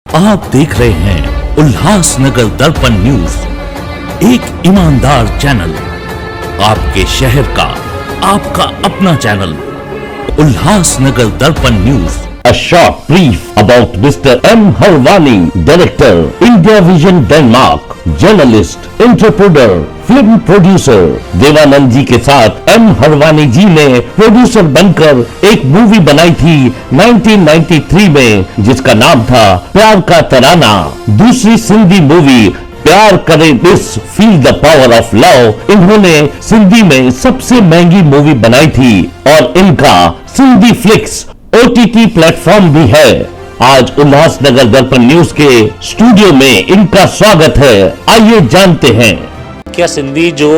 आप देख रहे हैं उल्लासनगर दर्पण न्यूज, एक ईमानदार चैनल, आपके शहर का आपका अपना चैनल, उल्लासनगर दर्पण news. A short brief about Mr. M. Harwani, Director, India Vision Denmark, Journalist, Entrepreneur, film producer. Devanand जी के साथ एम हरवानी जी ने प्रोड्यूसर बनकर एक मूवी बनाई थी 1993 में, जिसका नाम था प्यार का तराना। दूसरी सिंधी मूवी प्यार करे this feel the power of love इन्होंने सिंधी में सबसे महंगी मूवी बनाई थी और इनका सिंधी फ्लिक्स OTT प्लेटफॉर्म भी है। आज उल्लासनगर दर्पण न्यूज के स्टूडियो में इनका स्वागत है। आइए जानते हैं। क्या सिंधी जो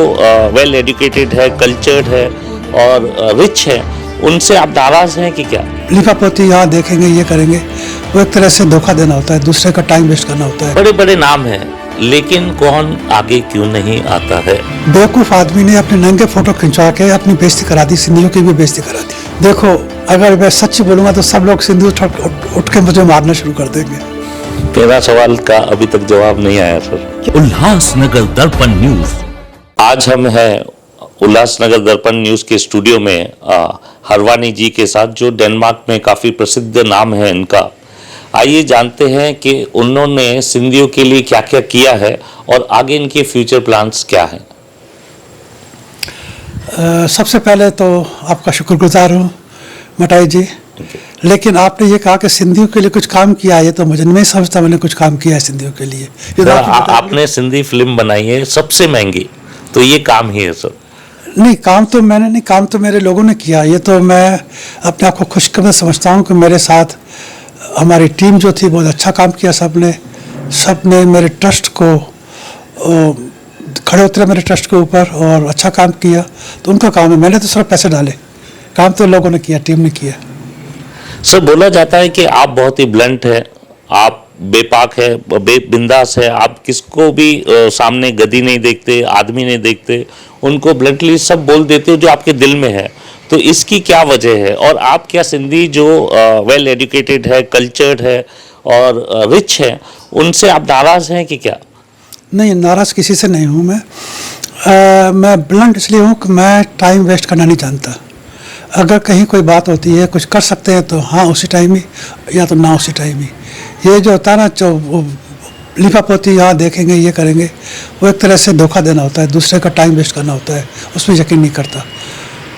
वेल एजुकेटेड है, कल्चर्ड है और रिच है, उनसे आप नाराज हैं कि क्या? लिखा पोती यहाँ देखेंगे, ये करेंगे, वो एक तरह से धोखा देना होता है, दूसरे का टाइम वेस्ट करना होता है। बड़े बड़े नाम हैं, लेकिन कौन आगे क्यों नहीं आता है? बेवकूफ आदमी ने अपने नंगे फोटो खिंचवा के अपनी बेइज्जती करा दी, सिंधियों की भी बेइज्जती करा दी। देखो, अगर मैं सच्ची बोलूंगा तो सब लोग सिंधी उठ के मुझे मारना शुरू कर देंगे। तेरा सवाल का अभी तक जवाब नहीं आया सर। उल्लासनगर दर्पण न्यूज। आज हम हैं उल्लासनगर दर्पण न्यूज के स्टूडियो में हरवानी जी के साथ, जो डेनमार्क में काफी प्रसिद्ध नाम है इनका। आइए जानते हैं कि उन्होंने सिंधियों के लिए क्या क्या किया है और आगे इनके फ्यूचर प्लान्स क्या हैं। सबसे पहले तो आपका शुक्रगुजार हूँ मटाई जी, लेकिन आपने ये कहा कि सिंधियों के लिए कुछ काम किया है, तो मुझे नहीं समझता मैंने कुछ काम किया है सिंधियों के लिए। आपने सिंधी फिल्म बनाई है सबसे महंगी, तो ये काम ही है सर? नहीं, काम तो मैंने नहीं, काम तो मेरे लोगों ने किया। ये तो मैं अपने आप को खुशकिस्मत समझता हूँ कि मेरे साथ हमारी टीम जो थी बहुत अच्छा काम किया। सबने मेरे ट्रस्ट को खड़े उतरे मेरे ट्रस्ट के ऊपर और अच्छा काम किया, तो उनका काम है। मैंने तो सिर्फ पैसे डाले, काम तो लोगों ने किया, टीम ने किया। सर, बोला जाता है कि आप बहुत ही ब्लंट है, आप बेपाक है, बिंदास है, आप किसको भी सामने गदी नहीं देखते, आदमी नहीं देखते, उनको ब्लंटली सब बोल देते हो जो आपके दिल में है। तो इसकी क्या वजह है? और आप क्या सिंधी जो वेल एजुकेटेड है, कल्चर्ड है और रिच है, उनसे आप नाराज हैं कि क्या? नहीं, नाराज किसी से नहीं हूँ मैं ब्लंट इसलिए हूँ कि मैं टाइम वेस्ट करना नहीं जानता। अगर कहीं कोई बात होती है, कुछ कर सकते हैं तो हाँ उसी टाइम ही, या तो ना उसी टाइम ही। ये जो होता है ना, जो लिखा पोती यहाँ देखेंगे, ये करेंगे, वो एक तरह से धोखा देना होता है, दूसरे का टाइम वेस्ट करना होता है, उसमें यकीन नहीं करता।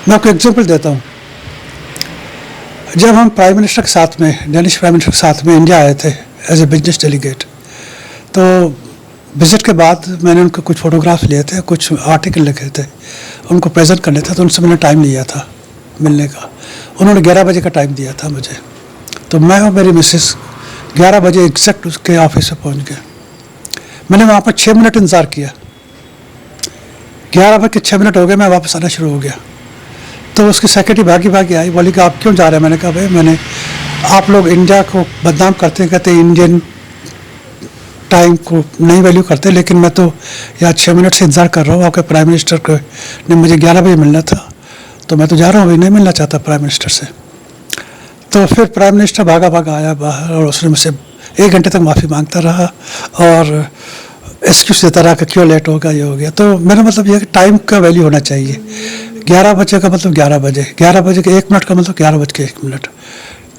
मैं आपको एग्जांपल देता हूँ। जब हम प्राइम मिनिस्टर के साथ में, डेनिश प्राइम मिनिस्टर के साथ में इंडिया आए थे एज ए बिजनेस डेलीगेट, तो विजिट के बाद मैंने उनको कुछ फोटोग्राफ्स लिए थे, कुछ आर्टिकल लिखे थे, उनको प्रेजेंट करने थे, तो उनसे मैंने टाइम लिया था मिलने का। उन्होंने 11 बजे का टाइम दिया था मुझे, तो मैं और मेरी मिसेस 11 बजे एग्जैक्ट उसके ऑफिस में पहुंच गए। मैंने वहाँ पर 6 मिनट इंतज़ार किया। 11 बजे के 6 मिनट हो गए, मैं वापस आना शुरू हो गया। तो उसकी सेक्रेटरी भागी आई, बोली कि आप क्यों जा रहे हैं? मैंने कहा भाई, आप लोग इंडिया को बदनाम करते हैं, कहते हैं इंडियन टाइम को नहीं वैल्यू करते, लेकिन मैं तो यहाँ 6 मिनट से इंतज़ार कर रहा हूँ। आपके प्राइम मिनिस्टर को ने मुझे 11 बजे मिलना था, तो मैं तो जा रहा हूँ, अभी नहीं मिलना चाहता प्राइम मिनिस्टर से। तो फिर प्राइम मिनिस्टर भागा आया बाहर और उसने मुझसे 1 घंटे तक माफ़ी मांगता रहा और एक्सक्यूज देता रहा कि क्यों लेट हो गया, ये हो गया। तो मेरा मतलब ये है कि टाइम का वैल्यू होना चाहिए। 11 बजे का मतलब 11 बजे, 11 बजे के 1 मिनट का मतलब 11 बज के 1 मिनट।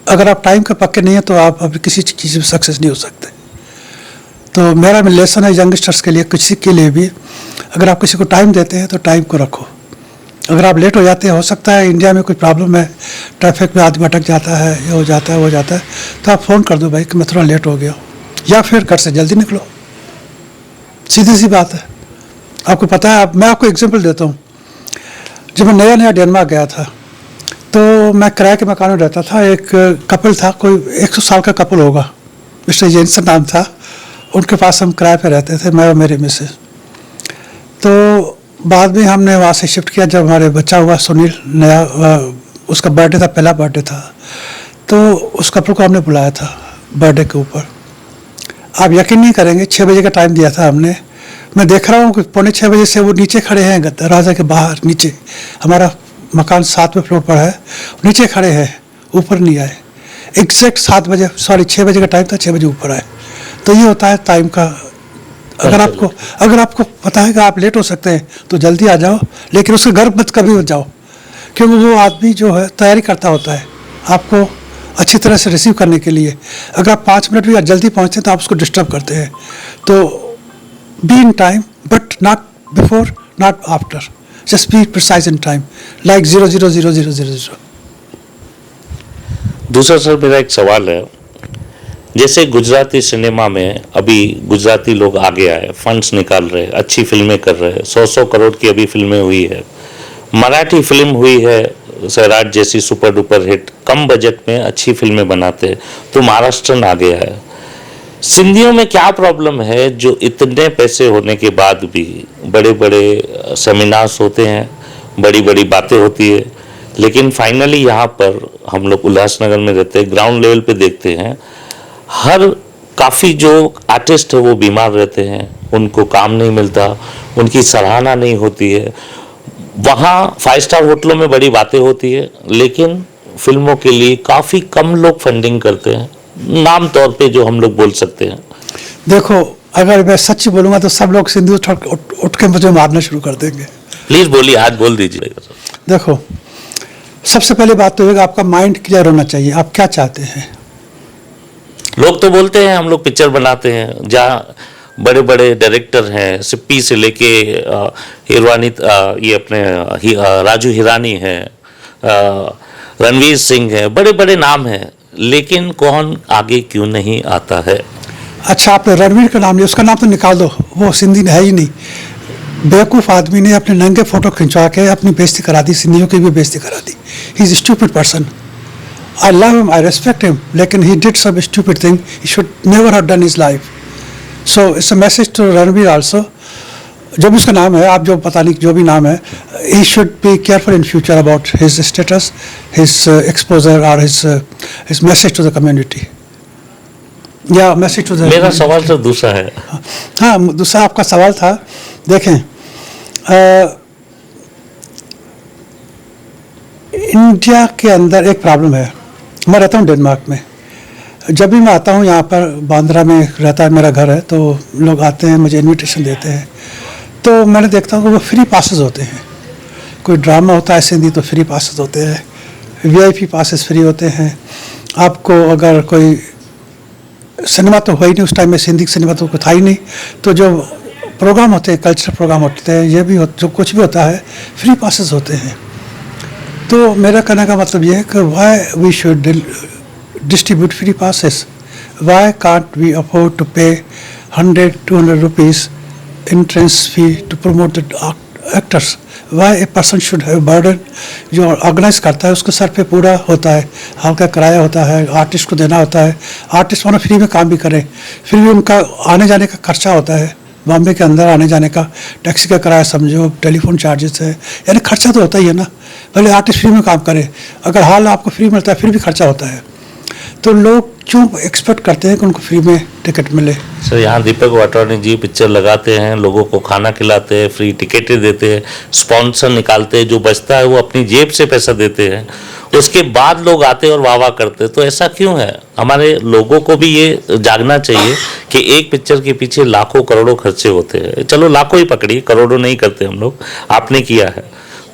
अगर आप टाइम के पक्के नहीं हैं तो आप अभी किसी चीज़ में सक्सेस नहीं हो सकते। तो मेरा लेसन है यंगस्टर्स के लिए, किसी के लिए भी, अगर आप किसी को टाइम देते हैं तो टाइम को रखो। अगर आप लेट हो जाते हैं, हो सकता है इंडिया में कोई प्रॉब्लम है, ट्रैफिक में आदमी अटक जाता है, ये हो जाता है, वो हो जाता है, तो आप फ़ोन कर दो भाई कि मैं थोड़ा लेट हो गया हूँ, या फिर घर से जल्दी निकलो। सीधी सी बात है। आपको पता है, मैं आपको एग्जांपल देता हूँ। जब मैं नया डेनमार्क गया था, तो मैं किराए के मकान में रहता था। एक कपल था, कोई 100 साल का कपल होगा, मिस्टर जेंसन नाम था। उनके पास हम किराए पे रहते थे, मैं और मेरी मिसेस। तो बाद में हमने वहाँ से शिफ्ट किया जब हमारे बच्चा हुआ सुनील, नया उसका बर्थडे था, पहला बर्थडे था। तो उस कपल को हमने बुलाया था बर्थडे के ऊपर। आप यकीन नहीं करेंगे, 6 बजे का टाइम दिया था हमने। मैं देख रहा हूँ कि 5:45 बजे से वो नीचे खड़े हैं दरवाजे के बाहर। नीचे हमारा मकान 7वें फ्लोर पर है, नीचे खड़े हैं, ऊपर नहीं आए। एग्जैक्ट 6 बजे का टाइम था, 6 बजे ऊपर आए। तो ये होता है टाइम का। अगर आपको पता है कि आप लेट हो सकते हैं तो जल्दी आ जाओ, लेकिन उसके घर मत कभी मत जाओ, क्योंकि वो आदमी जो है तैयारी करता होता है आपको अच्छी तरह से रिसीव करने के लिए। अगर आप 5 मिनट भी जल्दी पहुँचते हैं तो आप उसको डिस्टर्ब करते हैं। तो be in time, but not before, not after, just be precise in time, like 000000। दूसरा सर मेरा एक सवाल है, जैसे गुजराती सिनेमा में अभी गुजराती लोग आगे आए, फंड्स निकाल रहे, अच्छी फिल्में कर रहे हैं, 100 करोड़ की अभी फिल्में हुई है। मराठी फिल्म हुई है सैराट जैसी सुपर डुपर हिट, कम बजट में अच्छी फिल्में बनाते हैं, तो महाराष्ट्रन आ गया है। सिंधियों में क्या प्रॉब्लम है जो इतने पैसे होने के बाद भी बड़े बड़े सेमिनार्स होते हैं, बड़ी बड़ी बातें होती है, लेकिन फाइनली यहाँ पर हम लोग उल्लासनगर में रहते हैं, ग्राउंड लेवल पे देखते हैं हर काफ़ी जो आर्टिस्ट है वो बीमार रहते हैं, उनको काम नहीं मिलता, उनकी सराहना नहीं होती है। वहाँ 5 स्टार होटलों में बड़ी बातें होती है, लेकिन फिल्मों के लिए काफ़ी कम लोग फंडिंग करते हैं, नाम तौर पे जो हम लोग बोल सकते हैं। देखो, अगर मैं सच बोलूँगा तो सब लोग सिंधु उठ के मुझे मारना शुरू कर देंगे। प्लीज़ बोलिए, आज बोल दीजिएगा। देखो, सबसे पहली बात तो है कि आपका माइंड क्लियर होना चाहिए, आप क्या चाहते हैं। लोग तो बोलते हैं हम लोग पिक्चर बनाते हैं, जहाँ बड़े बड़े डायरेक्टर हैं, सिप्पी से लेके हिरवानी, ये अपने राजू हिरानी है, रणवीर सिंह है, बड़े बड़े नाम हैं, लेकिन कौन आगे क्यों नहीं आता है। अच्छा, आपने रणवीर का नाम लिया, उसका नाम तो निकाल दो, वो सिंधी है ही नहीं। बेवकूफ़ आदमी ने अपने नंगे फोटो खिंचवा के अपनी बेइज्जती करा दी, सिंधियों की भी बेइज्जती करा दी। He is a stupid person. I love him, I respect him, लेकिन he did some stupid thing he should never have done his life. So it's a message to Ranveer also. जो भी उसका नाम है, आप जो पता नहीं जो भी नाम है, he should be careful in future about his status, his exposure or his message to the community. या message to the मेरा सवाल तो दूसरा है। हाँ, दूसरा आपका सवाल था, देखें, इंडिया के अंदर एक प्रॉब्लम है। मैं रहता हूँ डेनमार्क में, जब भी मैं आता हूँ यहाँ पर बांद्रा में रहता है मेरा घर है, तो लोग आते हैं मुझे इनविटेशन देते हैं, तो मैंने देखता हूँ कि वो फ्री पासेस होते हैं। कोई ड्रामा होता है सिंधी तो फ्री पासेस होते हैं, VIP पासेस फ्री होते हैं। आपको अगर कोई सिनेमा तो हो ही नहीं उस टाइम में, सिंधी सिनेमा तो था ही नहीं, तो जो प्रोग्राम होते हैं, कल्चरल प्रोग्राम होते हैं, ये भी जो कुछ भी होता है, फ्री पासेस होते हैं। तो मेरा कहने का मतलब ये है कि why we should distribute free passes, why can't we afford to pay 100-200 rupees entrance fee to promote the actors. Why a person should have burden, जो ऑर्गेनाइज करता है उसके सर पे पूरा होता है, हल्का किराया होता है, आर्टिस्ट को देना होता है, आर्टिस्ट वाला फ्री में काम भी करें, फिर भी उनका आने जाने का खर्चा होता है, बॉम्बे के अंदर आने जाने का टैक्सी का किराया समझो, टेलीफोन चार्जेस है, यानी खर्चा तो होता ही है ना। भले आर्टिस्ट फ्री में काम करे, अगर हाल आपको फ्री मिलता है फिर भी खर्चा होता है। तो लोग क्यों एक्सपेक्ट करते हैं कि उनको फ्री में टिकट मिले। सर, यहाँ दीपक वाटवानी जी पिक्चर लगाते हैं, लोगों को खाना खिलाते हैं, फ्री टिकटें देते हैं, स्पॉन्सर निकालते हैं, जो बचता है वो अपनी जेब से पैसा देते हैं, उसके बाद लोग आते हैं और वाह वाह करते हैं। तो ऐसा क्यों है? हमारे लोगों को भी ये जागना चाहिए कि एक पिक्चर के पीछे लाखों करोड़ों खर्चे होते हैं। चलो लाखों ही पकड़िए, करोड़ों नहीं करते हम लोग, आपने किया है,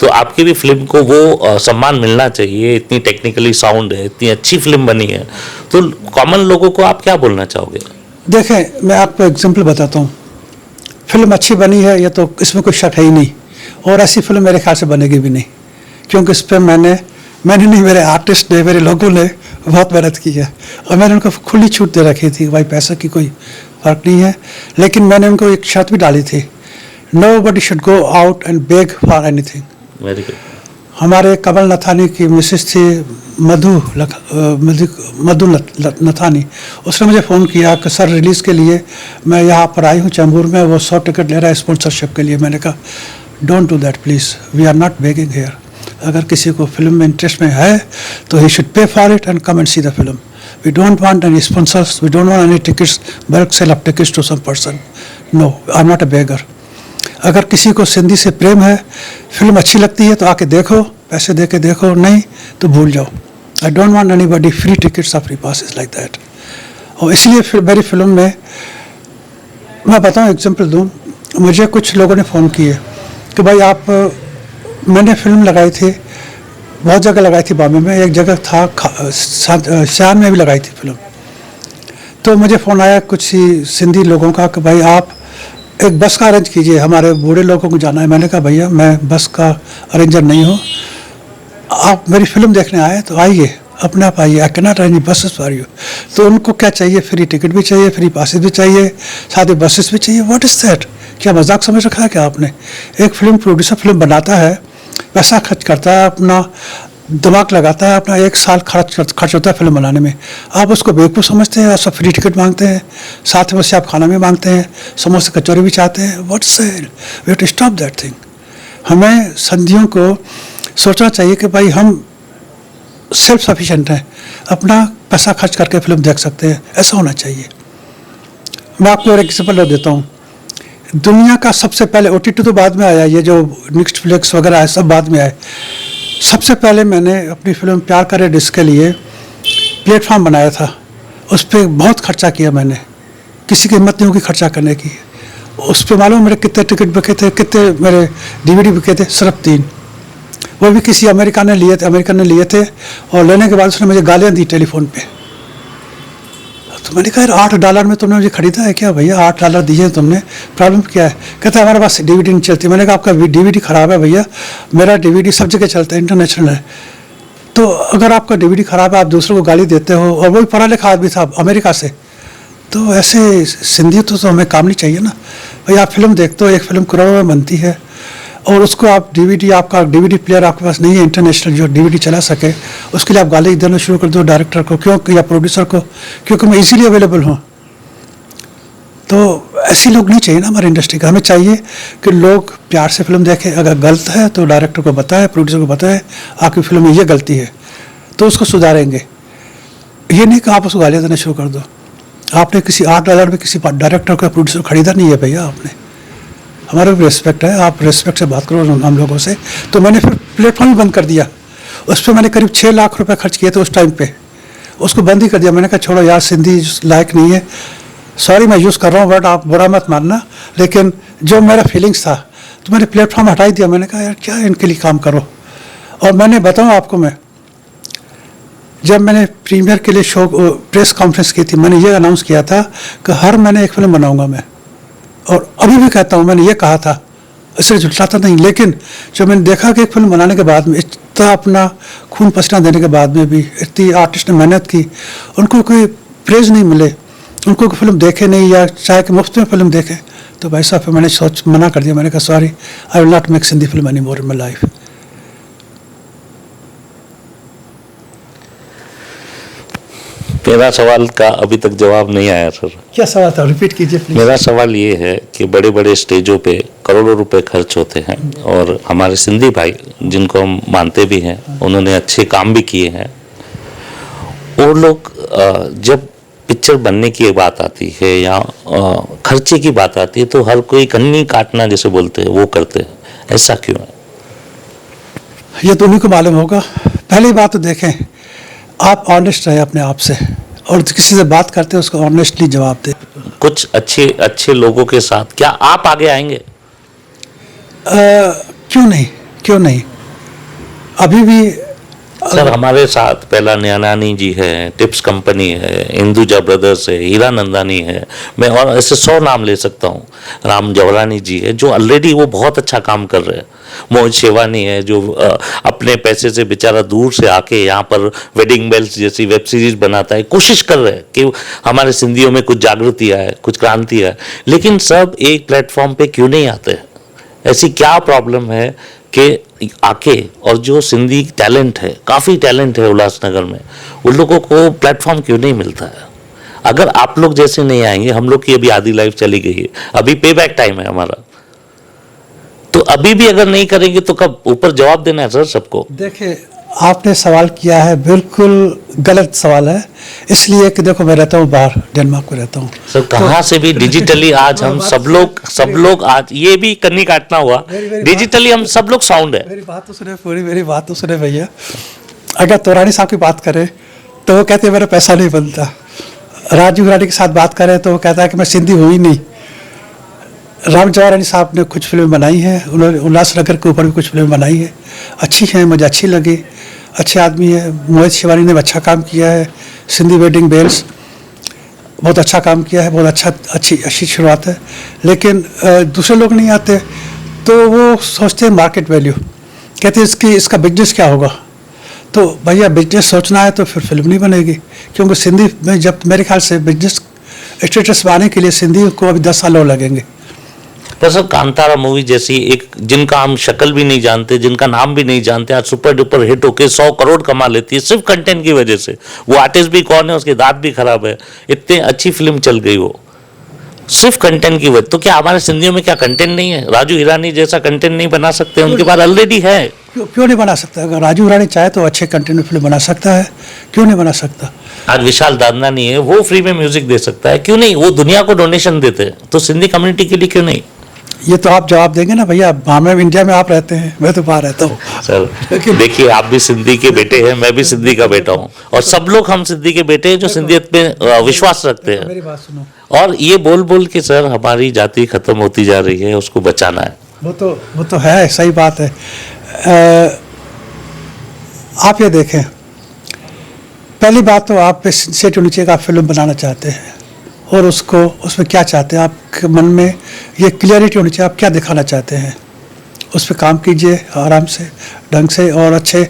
तो आपकी भी फिल्म को वो सम्मान मिलना चाहिए। इतनी टेक्निकली साउंड है, इतनी अच्छी फिल्म बनी है, तो कॉमन लोगों को आप क्या बोलना चाहोगे? देखें, मैं आपको एग्जांपल बताता हूँ, फिल्म अच्छी बनी है, ये तो इसमें कोई शक है ही नहीं, और ऐसी फिल्म मेरे ख्याल से बनेगी भी नहीं, क्योंकि इस पर मैंने नहीं, मेरे आर्टिस्ट ने, मेरे लोगों ने बहुत मेहनत की है, और मैंने उनको खुली छूट दे रखी थी, भाई पैसे की कोई फ़र्क नहीं है, लेकिन मैंने उनको एक शर्त भी डाली थी, nobody should go out and beg for anything। हमारे कमल नथानी की मिसेस थी मधु नथानी, उसने मुझे फ़ोन किया कि सर रिलीज़ के लिए मैं यहाँ पर आई हूँ चैम्बूर में, वो 100 टिकट ले रहा है स्पॉन्सरशिप के लिए। मैंने कहा don't do that please, we are not begging here. अगर किसी को फिल्म में इंटरेस्ट में है तो he should pay for it and come and see the film. We don't want any sponsors, we don't want any tickets, bulk sale of tickets to some person. No, I am not a beggar. अगर किसी को सिंधी से प्रेम है, film अच्छी लगती है तो आके देखो, पैसे दे के देखो, नहीं तो भूल जाओ। I don't want anybody free tickets और फ्री पासेस लाइक दैट। और इसलिए फिर मेरी फिल्म में मैं बताऊं, एग्जांपल दूं, मुझे कुछ लोगों ने फ़ोन किए कि भाई आप, मैंने फिल्म लगाई थी, बहुत जगह लगाई थी, बॉम्बे में एक जगह था, शान में भी लगाई थी फिल्म। तो मुझे फ़ोन आया कुछ ही सिंधी लोगों का कि भाई आप एक बस का अरेंज कीजिए, हमारे बूढ़े लोगों को जाना है। मैंने कहा भैया मैं बस का अरेंजर नहीं हूँ, आप मेरी फिल्म देखने आए तो आइए, अपने आप आइए, I can not any buses for you. तो उनको क्या चाहिए, फ्री टिकट भी चाहिए, फ्री पासेस भी चाहिए, साथ ही बसेस भी चाहिए। What is that? क्या मजाक समझ रखा है क्या आपने? एक फिल्म प्रोड्यूसर फिल्म बनाता है, पैसा खर्च करता है, अपना दिमाग लगाता है, अपना 1 साल खर्च होता है फिल्म बनाने में। आप उसको बेवकूफ़ समझते हैं, आप सब फ्री टिकट मांगते हैं, साथ में उससे आप खाना भी मांगते हैं, समोसे कचौरी भी चाहते हैं। What's that? We have to stop that thing. हमें संधियों को सोचना चाहिए कि भाई हम सेल्फ सफिशिएंट हैं, अपना पैसा खर्च करके फिल्म देख सकते हैं, ऐसा होना चाहिए। मैं आपको एक एग्जाम्पल देता हूँ। दुनिया का सबसे पहले, OTT तो बाद में आया, ये जो नेटफ्लिक्स वगैरह है सब बाद में आए। सबसे पहले मैंने अपनी फिल्म प्यार करे डिस्क के लिए प्लेटफॉर्म बनाया था, उस पर बहुत खर्चा किया मैंने, किसी की हिम्मत नहीं होगी खर्चा करने की। उस पर मालूम मेरे कितने टिकट बिके थे, कितने मेरे DVD बिके थे? सिर्फ 3। वो भी किसी अमेरिकन ने लिए थे और लेने के बाद उसने मुझे गालियाँ दी टेलीफोन पे। तो मैंने कहा $8 में तुमने मुझे खरीदा है क्या भैया? $8 दिए तुमने, प्रॉब्लम क्या है? कहते हैं हमारे पास DVD नहीं चलती। मैंने कहा आपका DVD खराब है भैया, मेरा DVD सब जगह चलता है, इंटरनेशनल है। तो अगर आपका DVD खराब है, आप दूसरों को गाली देते हो, और वही पढ़ा लिखा आदमी था अमेरिका से, तो ऐसे सिंधी तो हमें काम नहीं चाहिए ना भाई। आप फिल्म देखते हो, एक फिल्म करोड़ों में बनती है, और उसको आप DVD, आपका DVD प्लेयर आपके पास नहीं है इंटरनेशनल जो DVD चला सके, उसके लिए आप गाली देना शुरू कर दो डायरेक्टर को, क्यों, या प्रोड्यूसर को, क्योंकि मैं इजीली अवेलेबल हूँ। तो ऐसे लोग नहीं चाहिए ना हमारी इंडस्ट्री का। हमें चाहिए कि लोग प्यार से फिल्म देखें, अगर गलत है तो डायरेक्टर को बताए, प्रोड्यूसर को बताए आपकी फिल्म में ये गलती है, तो उसको सुधारेंगे। ये नहीं कि आप उसको गालियाँ देना शुरू कर दो। आपने किसी $8 में किसी डायरेक्टर को, प्रोड्यूसर खरीदा नहीं है भैया आपने। हमारा भी रिस्पेक्ट है, आप रिस्पेक्ट से बात करो हम लोगों से। तो मैंने फिर प्लेटफॉर्म बंद कर दिया। उस पर मैंने करीब 6 लाख रुपए खर्च किए थे उस टाइम पे, उसको बंद ही कर दिया। मैंने कहा छोड़ो यार, सिंधी लायक नहीं है। सॉरी मैं यूज़ कर रहा हूँ वर्ड, आप बुरा मत मानना, लेकिन जो मेरा फीलिंग्स था तो मैंने प्लेटफॉर्म हटा ही दिया। मैंने कहा यार क्या इनके लिए काम करो। और मैंने बताऊँ आपको, मैं जब मैंने प्रीमियर के लिए शो प्रेस कॉन्फ्रेंस की थी, मैंने ये अनाउंस किया था कि हर महीने एक फिल्म बनाऊँगा मैं, और अभी भी कहता हूँ, मैंने ये कहा था, इससे झुठलाता नहीं। लेकिन जब मैंने देखा कि एक फिल्म बनाने के बाद में, इतना अपना खून पसीना देने के बाद में भी इतनी आर्टिस्ट ने मेहनत की, उनको कोई प्रेज नहीं मिले, उनको कोई फिल्म देखे नहीं, या चाहे कि मुफ्त में फिल्म देखे, तो भाई साहब फिर मैंने मना कर दिया। मैंने कहा sorry, I will not make Sindhi film any more in my life. मेरा सवाल का अभी तक जवाब नहीं आया सर। क्या सवाल था, रिपीट कीजिए प्लीज। मेरा सवाल ये है कि बड़े बड़े स्टेजों पे करोड़ों रुपए खर्च होते हैं, और हमारे सिंधी भाई जिनको हम मानते भी हैं, उन्होंने अच्छे काम भी किए हैं, वो लोग जब पिक्चर बनने की बात आती है या खर्चे की बात आती है तो हर कोई कन्नी काटना जैसे बोलते हैं वो करते हैं, ऐसा क्यों है? ये तो उन्हीं को मालूम होगा। पहली बात तो देखें, आप ऑनेस्ट रहे अपने आप से, और किसी से बात करते हैं उसको ऑनेस्टली जवाब दे। कुछ अच्छे लोगों के साथ क्या आप आगे आएंगे? क्यों नहीं, अभी भी सर हमारे साथ पहला न्यानानी जी है, टिप्स कंपनी है, हिंदुजा ब्रदर्स है, हीरा नंदानी है, मैं और ऐसे 100 नाम ले सकता हूँ। राम जवरानी जी है जो ऑलरेडी वो बहुत अच्छा काम कर रहे हैं। मोहित शेवानी है जो अपने पैसे से बेचारा दूर से आके यहाँ पर वेडिंग बेल्स जैसी वेब सीरीज बनाता है, कोशिश कर रहे हैं कि हमारे सिंधियों में कुछ जागृति आए, कुछ क्रांति आए, लेकिन सब एक प्लेटफॉर्म पे क्यों नहीं आते? ऐसी क्या प्रॉब्लम है कि आके, और जो सिंधी टैलेंट है, काफ़ी टैलेंट है उल्लासनगर में, उन लोगों को प्लेटफॉर्म क्यों नहीं मिलता है? अगर आप लोग जैसे नहीं आएंगे, हम लोग की अभी आधी लाइफ चली गई है, अभी पे बैक टाइम है हमारा, तो अभी भी अगर नहीं करेंगे तो कब? ऊपर जवाब देना है सर सबको। देखिए, आपने सवाल किया है बिल्कुल गलत सवाल है, इसलिए कि देखो मैं रहता हूँ बाहर, डेनमार्क में रहता हूँ सर। कहाँ से भी डिजिटली आज हम सब लोग आज ये भी कन्नी काटना हुआ, डिजिटली हम सब लोग साउंड है। मेरी बात तो सुने, पूरी मेरी बात तो सुने भैया। अगर तोरानी साहब की बात करें तो वो कहते हैं मेरा पैसा नहीं बनता, राजीव रानी के साथ बात करें तो वो कहता है कि मैं सिंधी हूँ ही नहीं। राम जवारानी साहब ने कुछ फिल्में बनाई हैं, उन्होंने उल्लासनगर के ऊपर भी कुछ फिल्में बनाई है, अच्छी हैं, मुझे अच्छी लगी, अच्छे आदमी है। मोहित शिवानी ने अच्छा काम किया है, सिंधी वेडिंग बेल्स बहुत अच्छा काम किया है, बहुत अच्छी शुरुआत है। लेकिन दूसरे लोग नहीं आते तो वो सोचते हैं मार्केट वैल्यू, कहते हैं इसका बिजनेस क्या होगा। तो भैया बिजनेस सोचना है तो फिर फिल्म नहीं बनेगी, क्योंकि सिंधी में जब मेरे ख्याल से बिजनेस स्टेटस में आने के लिए सिंधी को अभी 10 साल और लगेंगे। पर सर कांतारा मूवी जैसी एक जिनका हम शक्ल भी नहीं जानते, जिनका नाम भी नहीं जानते, आज सुपर डुपर हिट होके 100 करोड़ कमा लेती है सिर्फ कंटेंट की वजह से। वो आर्टिस्ट भी कौन है, उसके दांत भी खराब है, इतनी अच्छी फिल्म चल गई वो सिर्फ कंटेंट की वजह। तो क्या हमारे सिंधियों में क्या कंटेंट नहीं है? राजू हिरानी जैसा कंटेंट नहीं बना सकते? उनके पास ऑलरेडी है। क्यों नहीं बना सकता? अगर राजू हिरानी चाहे तो अच्छे कंटेंट में फिल्म बना सकता है, क्यों नहीं बना सकता? आज विशाल दादनानी है, वो फ्री में म्यूजिक दे सकता है, क्यों नहीं? वो दुनिया को डोनेशन देते हैं, तो सिंधी कम्युनिटी के लिए क्यों नहीं? ये तो आप जवाब देंगे ना भैया, हमें इंडिया में आप रहते हैं, मैं तो बाहर रहता हूँ। सर देखिए, आप भी सिंधी के बेटे हैं, मैं भी सिंधी का बेटा हूँ, और सब लोग हम सिंधी के बेटे हैं जो सिंधियत में विश्वास रखते हैं। मेरी बात सुनो, और ये बोल बोल के सर हमारी जाति खत्म होती जा रही है, उसको बचाना है। वो तो है, सही बात है। आप ये देखें, पहली बात तो आप पे सिंसियरिटी होनी चाहिए कि आप फिल्म बनाना चाहते हैं, और उसमें क्या चाहते हैं, आपके मन में ये क्लियरिटी होनी चाहिए आप क्या दिखाना चाहते हैं। उस पर काम कीजिए आराम से, ढंग से और अच्छे।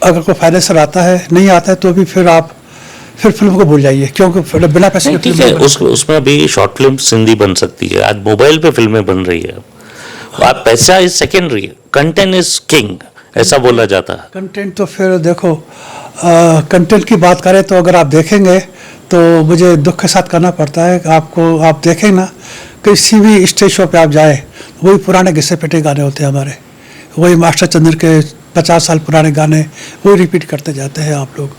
अगर कोई फाइनेंसर आता है, नहीं आता है, तो भी फिर फिल्म को भूल जाइए, क्योंकि बिना पैसे की ठीक है। उसमें भी शॉर्ट फिल्म सिंधी बन सकती है। आज मोबाइल पे फिल्में बन रही है। आप पैसा is secondary, content is king, ऐसा बोला जाता है। कंटेंट तो फिर देखो, कंटेंट की बात करें तो अगर आप देखेंगे तो मुझे दुख के साथ करना पड़ता है कि आप देखें ना, किसी भी स्टेज शो पे आप जाए, वही पुराने घिसे पिटे गाने होते हैं हमारे, वही मास्टर चंद्र के 50 साल पुराने गाने वही रिपीट करते जाते हैं आप लोग।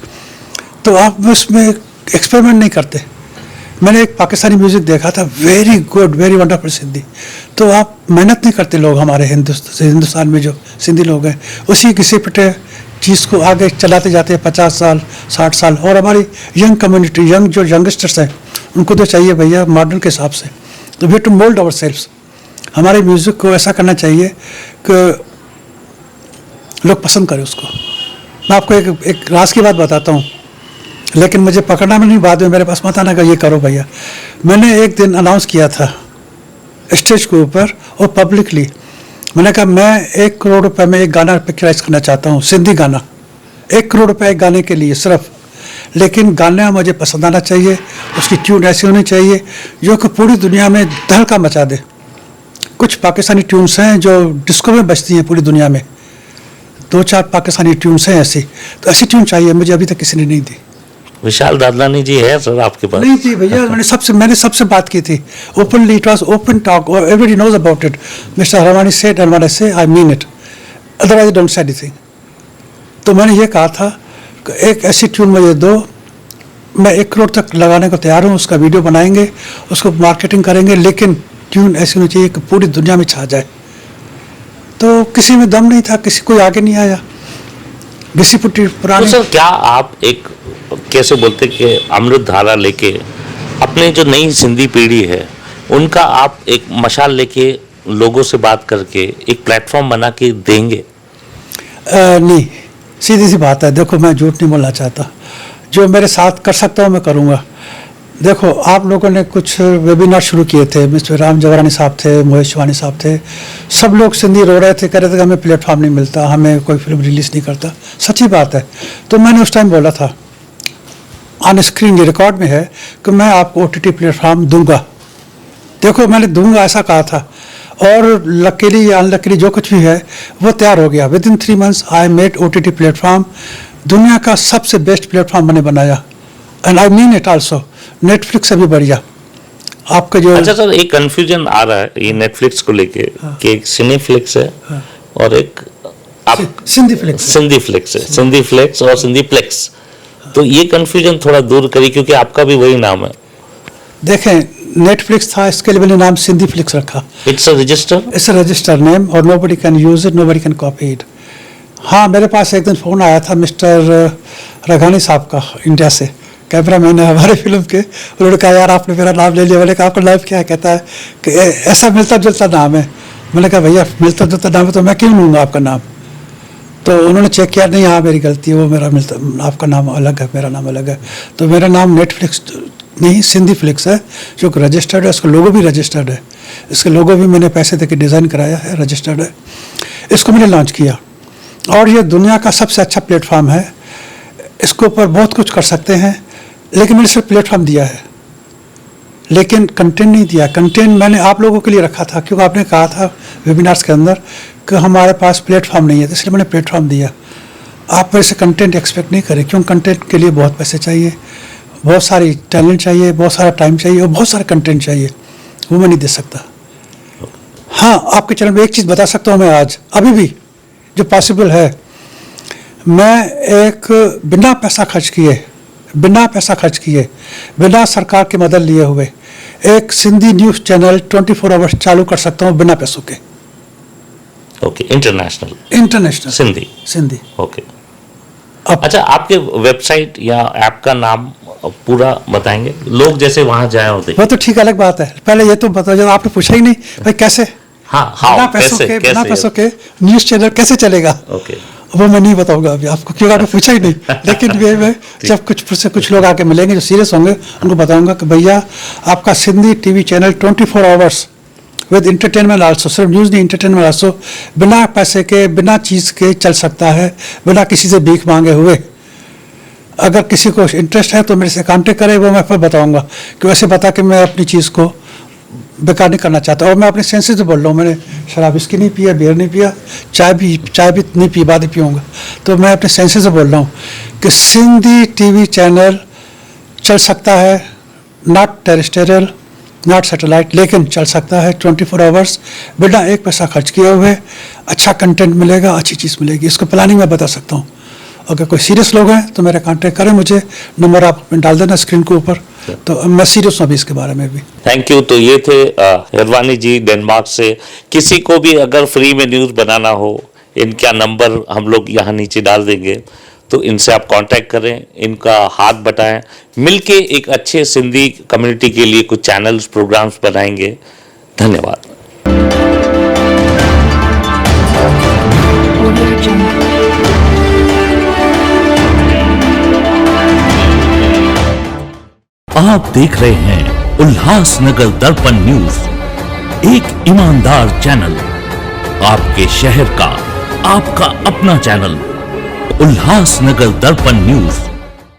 तो आप उसमें एक्सपेरिमेंट नहीं करते। मैंने एक पाकिस्तानी म्यूज़िक देखा था, very good, very wonderful Sindhi. तो आप मेहनत नहीं करते लोग हमारे हिंदुस्तान में जो सिंधी लोग हैं, उसी घिसे पिटे चीज़ को आगे चलाते जाते हैं 50 साल 60 साल। और हमारी यंग कम्युनिटी, जो यंगस्टर्स हैं, उनको तो चाहिए भैया मॉडर्न के हिसाब से। तो we to mould ourselves, हमारे म्यूज़िक को ऐसा करना चाहिए कि लोग पसंद करें उसको। मैं आपको एक राज की बात बताता हूँ, लेकिन मुझे पकड़ना में नहीं, बाद में मेरे पास मत आना का ये करो भैया। मैंने एक दिन अनाउंस किया था स्टेज के ऊपर और पब्लिकली, मैंने कहा मैं 1 करोड़ रुपए में एक गाना पिक्चराइज करना चाहता हूँ, सिंधी गाना। 1 करोड़ रुपए एक गाने के लिए सिर्फ, लेकिन गाना मुझे पसंद आना चाहिए, उसकी ट्यून ऐसी होनी चाहिए जो कि पूरी दुनिया में धड़का मचा दे। कुछ पाकिस्तानी ट्यून्स हैं जो डिस्को में बजती हैं पूरी दुनिया में, 2-4 पाकिस्तानी ट्यून्स हैं ऐसी, तो ऐसी ट्यून चाहिए मुझे, अभी तक किसी ने नहीं दी। विशाल दादलानी जी है सर आपके पास? नहीं थी भैया, मैंने सबसे बात की थी openly, it was open talk, everybody knows about it. Mister Harwani said and what I say, I mean it, otherwise don't say anything. तो मैंने ये कहा था कि एक ऐसी ट्यून मुझे दो, मैं 1 करोड़ तक लगाने को तैयार हूँ, उसका वीडियो बनाएंगे, उसको मार्केटिंग करेंगे, लेकिन ट्यून ऐसी होनी चाहिए कि पूरी दुनिया में छा जाए। तो किसी में दम नहीं था, किसी कोई आगे नहीं आया, घिसी पुट्टी पुरानी। तो सर क्या आप एक कैसे बोलते कि अमृत धारा लेके अपने जो नई सिंधी पीढ़ी है उनका आप एक मशाल लेके लोगों से बात करके एक प्लेटफॉर्म बना के देंगे? नहीं, सीधी सी बात है। देखो, मैं झूठ नहीं बोलना चाहता, जो मेरे साथ कर सकता हूँ मैं करूँगा। देखो, आप लोगों ने कुछ वेबिनार शुरू किए थे, मिस्टर राम जवारानी साहब थे, मोहित शिवानी साहब थे, सब लोग सिंधी रो रहे थे, कह रहे थे कि हमें प्लेटफॉर्म नहीं मिलता, हमें कोई फिल्म रिलीज़ नहीं करता। सच्ची बात है। तो मैंने उस टाइम बोला था, ऑन स्क्रीन ये रिकॉर्ड में है, कि मैं आपको OTT प्लेटफॉर्म दूंगा। देखो, मैंने दूंगा ऐसा कहा था, और लकीली या अनलकीली जो कुछ भी है वो तैयार हो गया। With in 3 months I made OTT platform, दुनिया का सबसे बेस्ट प्लेटफॉर्म मैंने बनाया, and I mean it also, Netflix से भी बढ़िया। आपका जो अच्छा सर, एक कंफ्यूजन आ रहा है ये नेटफ्लिक्स को लेके, कि एक सिनेफ्लिक्स है और एक सिंधी फ्लिक्स है, सिंधी फ्लिक्स और सिंधी प्लेक्स। तो ये कंफ्यूजन थोड़ा दूर करी, क्योंकि आपका भी वही नाम है। देखें, नेटफ्लिक्स था, इसके लिए मैंने नाम सिंधी फ्लिक्स रखा। इट्स अ रजिस्टर नेम, और nobody can use it, nobody can copy it. हाँ, मेरे पास एक दिन फ़ोन आया था मिस्टर रघानी साहब का, इंडिया से, कैमरा मैन है हमारे फिल्म के, उन्होंने कहा यार आपने मेरा नाम ले लिया। मैंने कहा आपका नाम क्या है? कहता है कि ऐसा मिलता जुलता नाम है। मैंने कहा भैया मिलता जुलता नाम है तो मैं क्यों लूँगा आपका नाम? तो उन्होंने चेक किया, नहीं हाँ मेरी गलती है, वो मेरा मिलता, आपका नाम अलग है, मेरा नाम अलग है। तो मेरा नाम नेटफ्लिक्स नहीं सिंधी फ्लिक्स है, जो रजिस्टर्ड है, उसका लोगो भी रजिस्टर्ड है। इसके लोगो भी मैंने पैसे देके डिज़ाइन कराया है, रजिस्टर्ड है। इसको मैंने लॉन्च किया और ये दुनिया का सबसे अच्छा प्लेटफॉर्म है। इसके ऊपर बहुत कुछ कर सकते हैं, लेकिन मैंने सिर्फ प्लेटफॉर्म दिया है, लेकिन कंटेंट नहीं दिया। कंटेंट मैंने आप लोगों के लिए रखा था, क्योंकि आपने कहा था वेबिनार्स के अंदर कि हमारे पास प्लेटफॉर्म नहीं है, तो इसलिए मैंने प्लेटफॉर्म दिया। आप वैसे कंटेंट एक्सपेक्ट नहीं करें, क्यों? कंटेंट के लिए बहुत पैसे चाहिए, बहुत सारी टैलेंट चाहिए, बहुत सारा टाइम चाहिए और बहुत सारा कंटेंट चाहिए, वो मैं नहीं दे सकता। हाँ, आपके चैनल में एक चीज़ बता सकता हूँ मैं आज, अभी भी जो पॉसिबल है, मैं एक बिना पैसा खर्च किए, बिना सरकार की मदद लिए हुए एक सिंधी न्यूज़ चैनल 24 आवर्स चालू कर सकता हूँ बिना पैसों के। Okay, international Sindhi. ओके, अच्छा आपके वेबसाइट या ऐप का नाम पूरा बताएंगे, लोग जैसे वहां जाए होते? वो तो ठीक अलग बात है, पहले ये तो बताओ, जब आपने पूछा ही नहीं भाई कैसे, बिना पैसों के न्यूज़ चैनल कैसे चलेगा? ओके, वो मैं नहीं बताऊंगा अभी आपको, क्योंकि आपने पूछा ही नहीं। लेकिन मैं जब कुछ लोग आके मिलेंगे जो सीरियस होंगे, उनको बताऊंगा कि भैया आपका Sindhi TV channel 24 hours with entertainment also, सिर्फ न्यूज़ नहीं, इंटरटेनमेंट आल्सो, बिना पैसे के, बिना चीज़ के चल सकता है, बिना किसी से भीख मांगे हुए। अगर किसी को इंटरेस्ट है तो मेरे से कांटेक्ट करे, वो मैं फिर बताऊंगा। कि वैसे बता कि मैं अपनी चीज़ को बेकार नहीं करना चाहता, और मैं अपने सेंसेस से बोल रहा हूँ। मैंने शराब इसकी नहीं पिया, बियर नहीं पिया, चाय भी नहीं पी, बाद ही पीऊँगा। तो मैं अपने सेंसेस से बोल रहा हूँ कि सिंधी टीवी चैनल चल सकता है, नॉट टेरेस्टेरियल, नॉट सैटेलाइट, लेकिन चल सकता है 24 आवर्स बिना एक पैसा खर्च किए हुए। अच्छा कंटेंट मिलेगा, अच्छी चीज़ मिलेगी, इसको प्लानिंग मैं बता सकता हूँ। अगर कोई सीरियस लोग हैं तो मेरा कांटेक्ट करें, मुझे नंबर आप डाल देना स्क्रीन के ऊपर, तो मैं सीरियस हूँ अभी इसके बारे में भी। Thank you. तो ये थे हिरवानी जी डेनमार्क से। किसी को भी अगर फ्री में न्यूज़ बनाना हो, इनका नंबर हम लोग यहाँ नीचे डाल देंगे, तो इनसे आप कांटेक्ट करें, इनका हाथ बटाएं, मिलके एक अच्छे सिंधी कम्युनिटी के लिए कुछ चैनल्स प्रोग्राम्स बनाएंगे। धन्यवाद। आप देख रहे हैं उल्लासनगर दर्पण न्यूज, एक ईमानदार चैनल, आपके शहर का आपका अपना चैनल, उल्लासनगर दर्पण न्यूज।